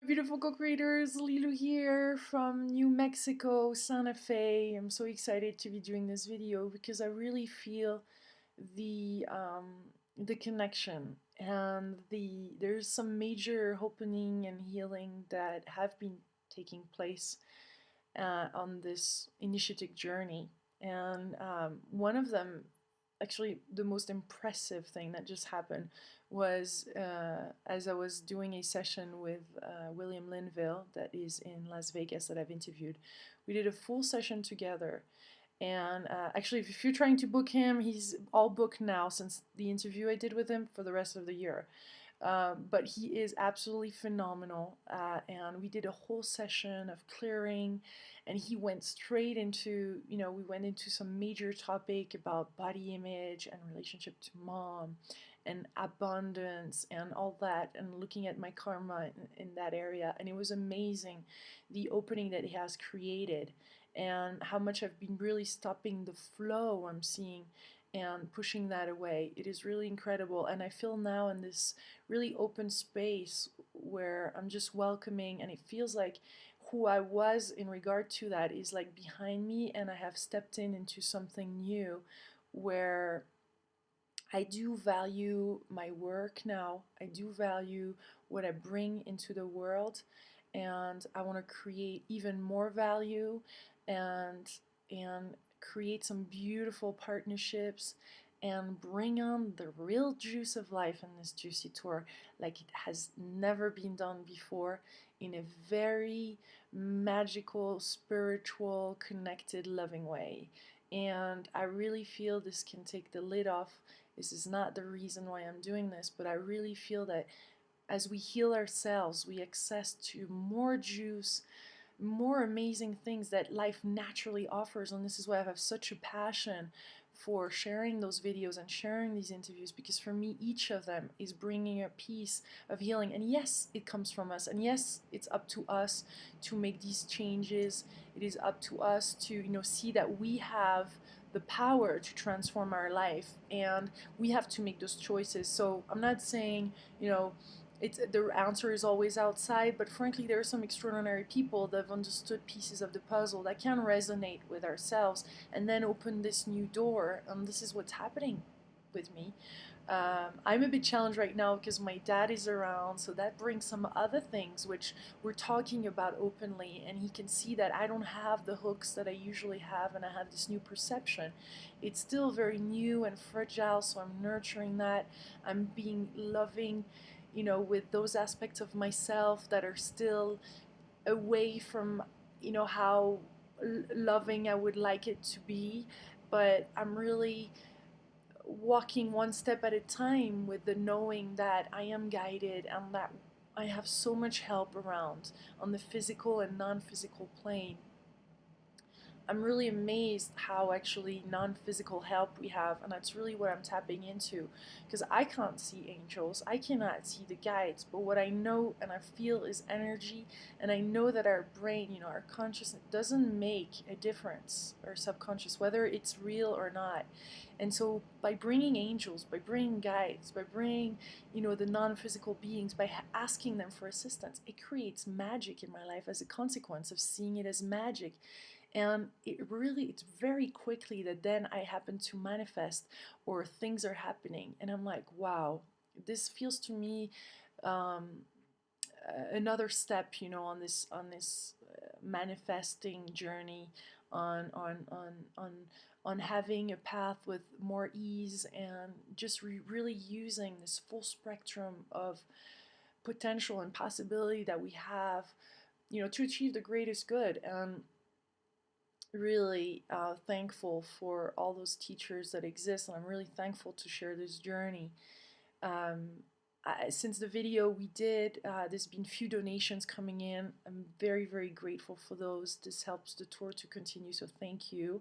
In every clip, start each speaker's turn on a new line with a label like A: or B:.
A: Beautiful co-creators, Lilou here from New Mexico, Santa Fe. I'm so excited to be doing this video because I really feel the connection and there's some major opening and healing that have been taking place on this initiatic journey. And one of them, actually the most impressive thing that just happened was as I was doing a session with William Linville that is in Las Vegas that I've interviewed. We did a full session together. And actually, if you're trying to book him, he's all booked now since the interview I did with him for the rest of the year. But he is absolutely phenomenal, and we did a whole session of clearing, and he went straight into, we went into some major topic about body image and relationship to mom and abundance and all that, and looking at my karma in that area. And it was amazing the opening that he has created and how much I've been really stopping the flow I'm seeing and pushing that away. It is really incredible, and I feel now in this really open space where I'm just welcoming, and it feels like who I was in regard to that is like behind me, and I have stepped into something new where I do value my work now. I do value what I bring into the world, and I want to create even more value and and create some beautiful partnerships and bring on the real juice of life in this juicy tour like it has never been done before, in a very magical, spiritual, connected, loving way. And I really feel this can take the lid off. This is not the reason why I'm doing this, but I really feel that as we heal ourselves, we access to more juice, more amazing things that life naturally offers. And this is why I have such a passion for sharing those videos and sharing these interviews, because for me each of them is bringing a piece of healing. And yes, it comes from us, and yes, it's up to us to make these changes. It is up to us to see that we have the power to transform our life, and we have to make those choices. So I'm not saying the answer is always outside, but frankly, there are some extraordinary people that have understood pieces of the puzzle that can resonate with ourselves and then open this new door. And this is what's happening with me. I'm a bit challenged right now because my dad is around, so that brings some other things which we're talking about openly, and he can see that I don't have the hooks that I usually have, and I have this new perception. It's still very new and fragile, so I'm nurturing that. I'm being loving, with those aspects of myself that are still away from, how loving I would like it to be. But I'm really walking one step at a time with the knowing that I am guided and that I have so much help around on the physical and non-physical plane. I'm really amazed how actually non-physical help we have, and that's really what I'm tapping into, because I can't see angels, I cannot see the guides, but what I know and I feel is energy. And I know that our brain, our consciousness doesn't make a difference, our subconscious, whether it's real or not. And so by bringing angels, by bringing guides, by bringing the non-physical beings, by asking them for assistance, it creates magic in my life as a consequence of seeing it as magic. And it's very quickly that then I happen to manifest, or things are happening, and I'm like, wow, this feels to me um, another step, on this manifesting journey, on having a path with more ease, and just really using this full spectrum of potential and possibility that we have, to achieve the greatest good. And really thankful for all those teachers that exist, and I'm really thankful to share this journey. Um, since the video we did, there's been few donations coming in. I'm very, very grateful for those. This helps the tour to continue, so thank you.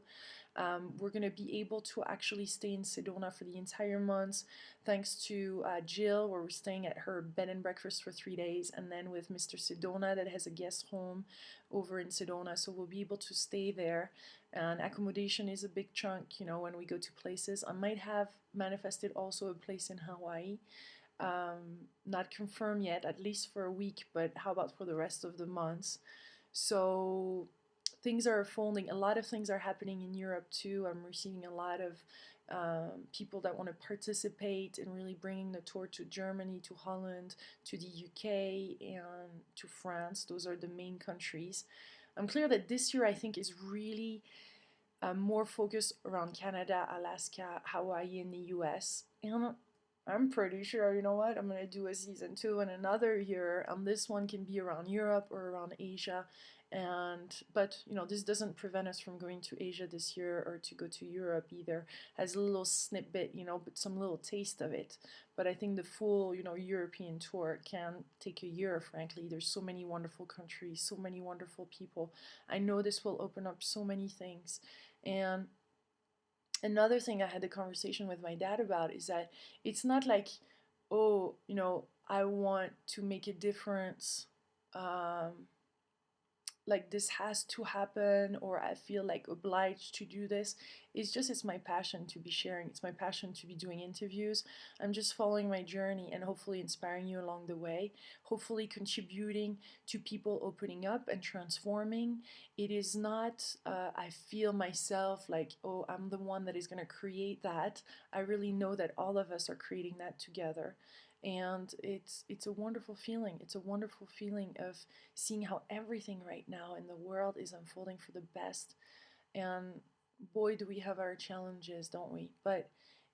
A: We're going to be able to actually stay in Sedona for the entire month, thanks to Jill, where we're staying at her bed and breakfast for 3 days, and then with Mr. Sedona that has a guest home over in Sedona, so we'll be able to stay there. And accommodation is a big chunk, when we go to places. I might have manifested also a place in Hawaii. Not confirmed yet, at least for a week, but how about for the rest of the months? So things are unfolding. A lot of things are happening in Europe too. I'm receiving a lot of people that want to participate in really bringing the tour to Germany, to Holland, to the UK, and to France. Those are the main countries. I'm clear that this year I think is really more focused around Canada, Alaska, Hawaii, and the US. And I'm pretty sure, you know what, I'm going to do a season 2 in another year, and this one can be around Europe or around Asia. But this doesn't prevent us from going to Asia this year or to go to Europe either. Has a little snippet, but some little taste of it. But I think the full, European tour can take a year, frankly. There's so many wonderful countries, so many wonderful people. I know this will open up so many things. And another thing I had a conversation with my dad about is that it's not like, oh, I want to make a difference. Like this has to happen, or I feel like obliged to do this. It's my passion to be sharing. It's my passion to be doing interviews. I'm just following my journey and hopefully inspiring you along the way, hopefully contributing to people opening up and transforming. It is not I feel myself like, oh, I'm the one that is going to create that. I really know that all of us are creating that together. And it's a wonderful feeling. It's a wonderful feeling of seeing how everything right now in the world is unfolding for the best. And boy, do we have our challenges, don't we? But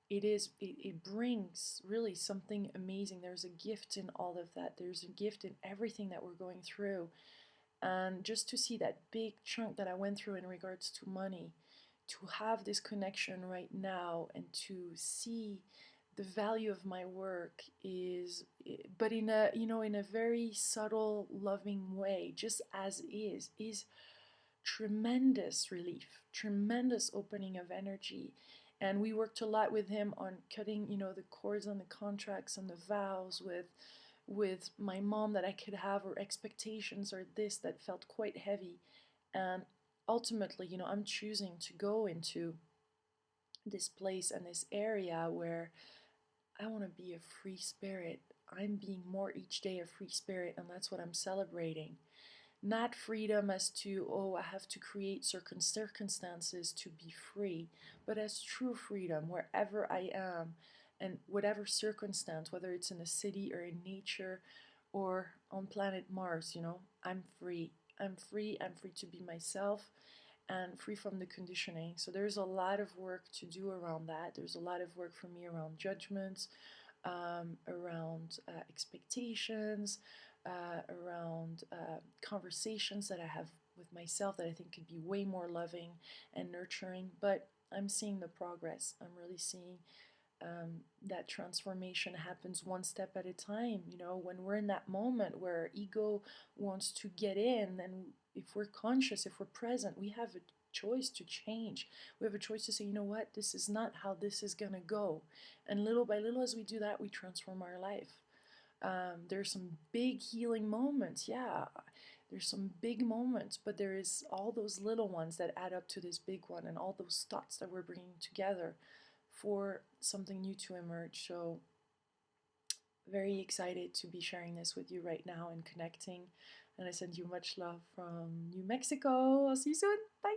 A: it brings really something amazing. There's a gift in all of that. There's a gift in everything that we're going through. And just to see that big chunk that I went through in regards to money, to have this connection right now and to see the value of my work is, but in a very subtle loving way, just as is tremendous relief, tremendous opening of energy. And we worked a lot with him on cutting the cords on the contracts and the vows with my mom that I could have, or expectations or this that felt quite heavy. And ultimately, I'm choosing to go into this place and this area where I want to be a free spirit. I'm being more each day a free spirit, and that's what I'm celebrating. Not freedom as to, oh, I have to create certain circumstances to be free, but as true freedom wherever I am and whatever circumstance, whether it's in a city or in nature or on planet Mars, I'm free. I'm free. I'm free to be myself and free from the conditioning. So there's a lot of work to do around that. There's a lot of work for me around judgments, around expectations, around conversations that I have with myself that I think could be way more loving and nurturing. But I'm seeing the progress. I'm really seeing that transformation happens one step at a time. When we're in that moment where ego wants to get in, and if we're conscious, if we're present, we have a choice to change. We have a choice to say, you know what, this is not how this is gonna go. And little by little, as we do that, we transform our life. There's some big healing moments, yeah. There's some big moments, but there is all those little ones that add up to this big one, and all those thoughts that we're bringing together for something new to emerge. So very excited to be sharing this with you right now and connecting. And I send you much love from New Mexico. I'll see you soon. Bye.